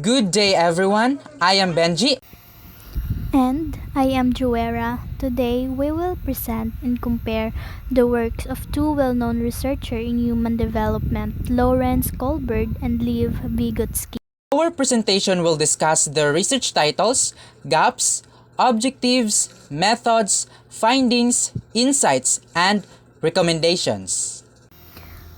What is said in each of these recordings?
Good day, everyone. I am Benji. And I am Joera. Today we will present and compare the works of two well-known researchers in human development, Lawrence Kohlberg and Lev Vygotsky. Our presentation will discuss the research titles, gaps, objectives, methods, findings, insights, and recommendations.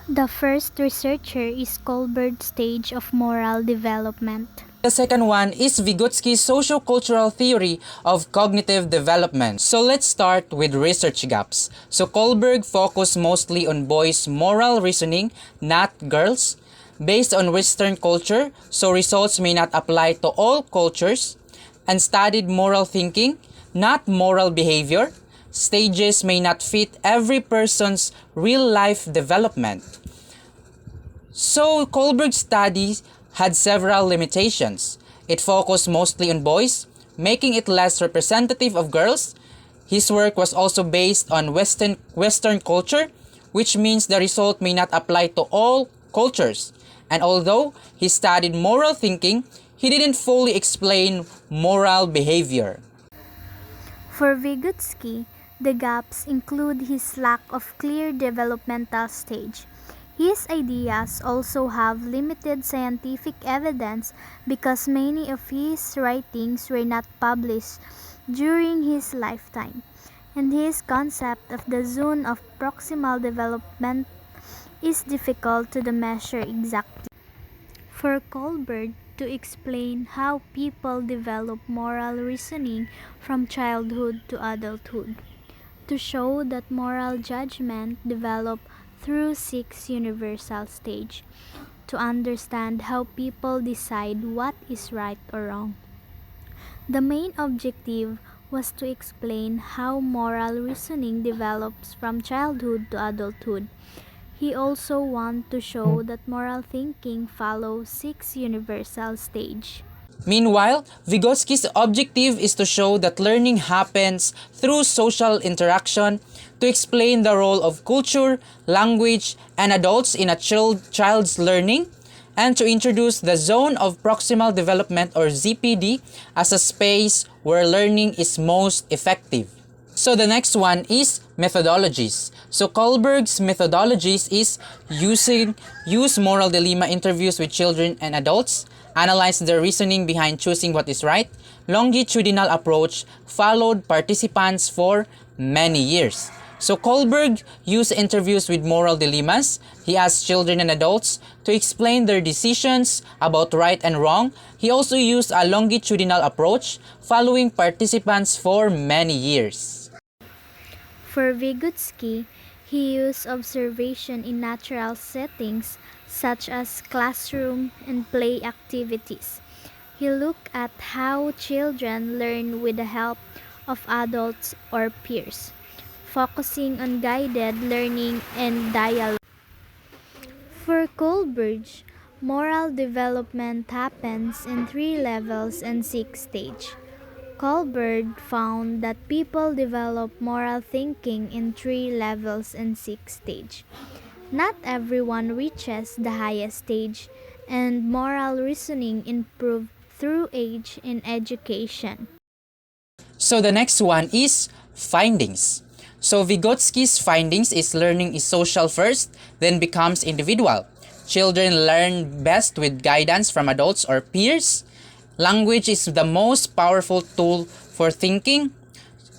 The first researcher is Kohlberg's stage of moral development. The second one is Vygotsky's socio-cultural theory of cognitive development. So let's start with research gaps. So Kohlberg focused mostly on boys' moral reasoning, not girls. Based on Western culture, so results may not apply to all cultures, and studied moral thinking, not moral behavior. Stages may not fit every person's real-life development. So Kohlberg's study had several limitations. It focused mostly on boys, making it less representative of girls. His work was also based on Western culture, which means the result may not apply to all cultures. And although he studied moral thinking, he didn't fully explain moral behavior. For Vygotsky, the gaps include his lack of clear developmental stage. His ideas also have limited scientific evidence because many of his writings were not published during his lifetime, and his concept of the zone of proximal development is difficult to measure exactly. For Kohlberg to explain how people develop moral reasoning from childhood to adulthood, to show that moral judgment develop through six universal stage, to understand how people decide what is right or wrong. The main objective was to explain how moral reasoning develops from childhood to adulthood. He also wanted to show that moral thinking follows six universal stage. Meanwhile, Vygotsky's objective is to show that learning happens through social interaction, to explain the role of culture, language, and adults in a child's learning, and to introduce the zone of proximal development or ZPD as a space where learning is most effective. So the next one is methodologies. So Kohlberg's methodologies is use moral dilemma interviews with children and adults, analyze the reasoning behind choosing what is right, longitudinal approach, followed participants for many years. So Kohlberg used interviews with moral dilemmas. He asked children and adults to explain their decisions about right and wrong. He also used a longitudinal approach, following participants for many years. For Vygotsky, he used observation in natural settings such as classroom and play activities. He looked at how children learn with the help of adults or peers, focusing on guided learning and dialogue. For Kohlberg, moral development happens in three levels and six stages. Kohlberg found that people develop moral thinking in three levels and six stages. Not everyone reaches the highest stage, and moral reasoning improves through age in education. So the next one is findings. So Vygotsky's findings is learning is social first, then becomes individual. Children learn best with guidance from adults or peers. Language is the most powerful tool for thinking.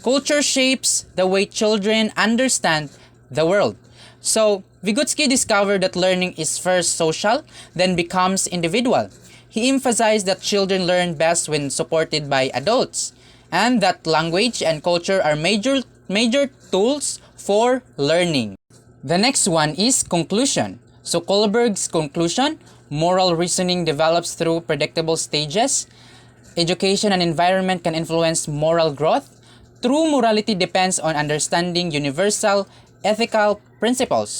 Culture shapes the way children understand the world. So Vygotsky discovered that learning is first social, then becomes individual. He emphasized that children learn best when supported by adults, and that language and culture are major tools for learning. The next one is conclusion. So Kohlberg's conclusion, moral reasoning develops through predictable stages. Education and environment can influence moral growth. True morality depends on understanding universal ethical principles.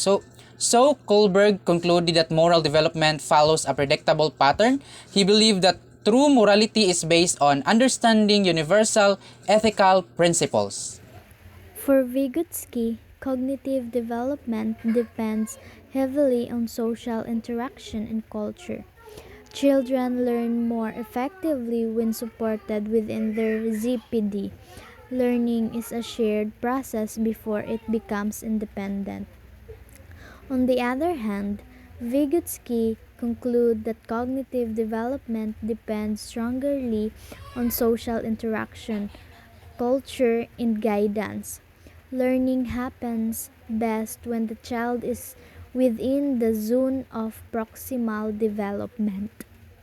So Kohlberg concluded that moral development follows a predictable pattern. He believed that true morality is based on understanding universal ethical principles. For Vygotsky, cognitive development depends heavily on social interaction and culture. Children learn more effectively when supported within their ZPD. Learning is a shared process before it becomes independent. On the other hand, Vygotsky concludes that cognitive development depends strongly on social interaction, culture, and guidance. Learning happens best when the child is within the zone of proximal development.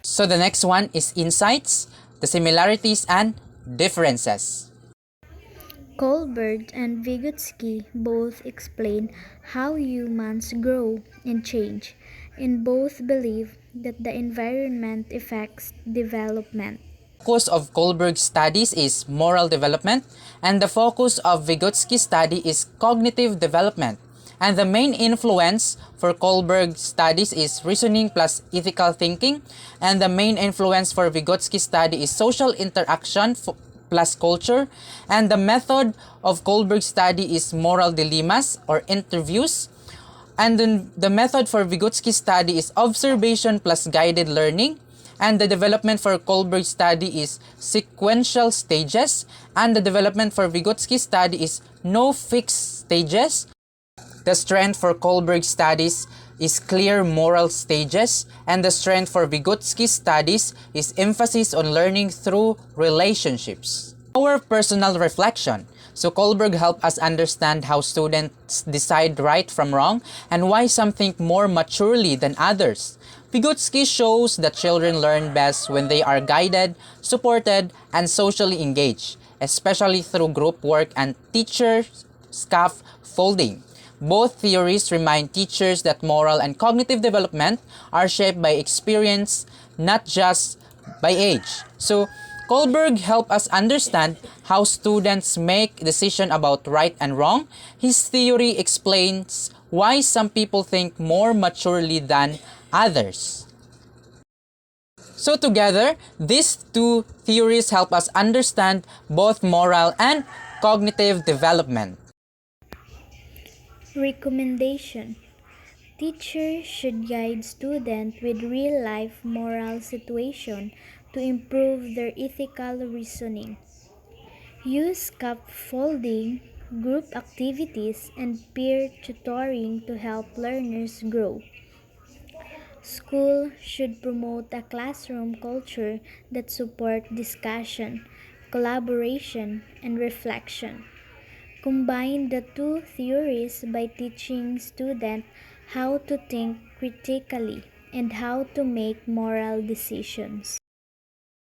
So the next one is insights, the similarities and differences. Kohlberg and Vygotsky both explain how humans grow and change, and both believe that the environment affects development. Focus of Kohlberg's studies is moral development, and the focus of Vygotsky's study is cognitive development. And the main influence for Kohlberg's studies is reasoning plus ethical thinking, and the main influence for Vygotsky's study is social interaction plus culture, and the method of Kohlberg's study is moral dilemmas or interviews. And then the method for Vygotsky's study is observation plus guided learning. And the development for Kohlberg's study is sequential stages. And the development for Vygotsky's study is no fixed stages. The strength for Kohlberg's studies is clear moral stages. And the strength for Vygotsky's studies is emphasis on learning through relationships. Our personal reflection. So Kohlberg helped us understand how students decide right from wrong and why some think more maturely than others. Vygotsky shows that children learn best when they are guided, supported, and socially engaged, especially through group work and teacher scaffolding. Both theories remind teachers that moral and cognitive development are shaped by experience, not just by age. So Kohlberg helped us understand how students make decisions about right and wrong. His theory explains why some people think more maturely than others. So together, these two theories help us understand both moral and cognitive development. Recommendation: teachers should guide students with real-life moral situation to improve their ethical reasoning. Use scaffolding, group activities, and peer tutoring to help learners grow. School should promote a classroom culture that supports discussion, collaboration, and reflection. Combine the two theories by teaching students how to think critically and how to make moral decisions.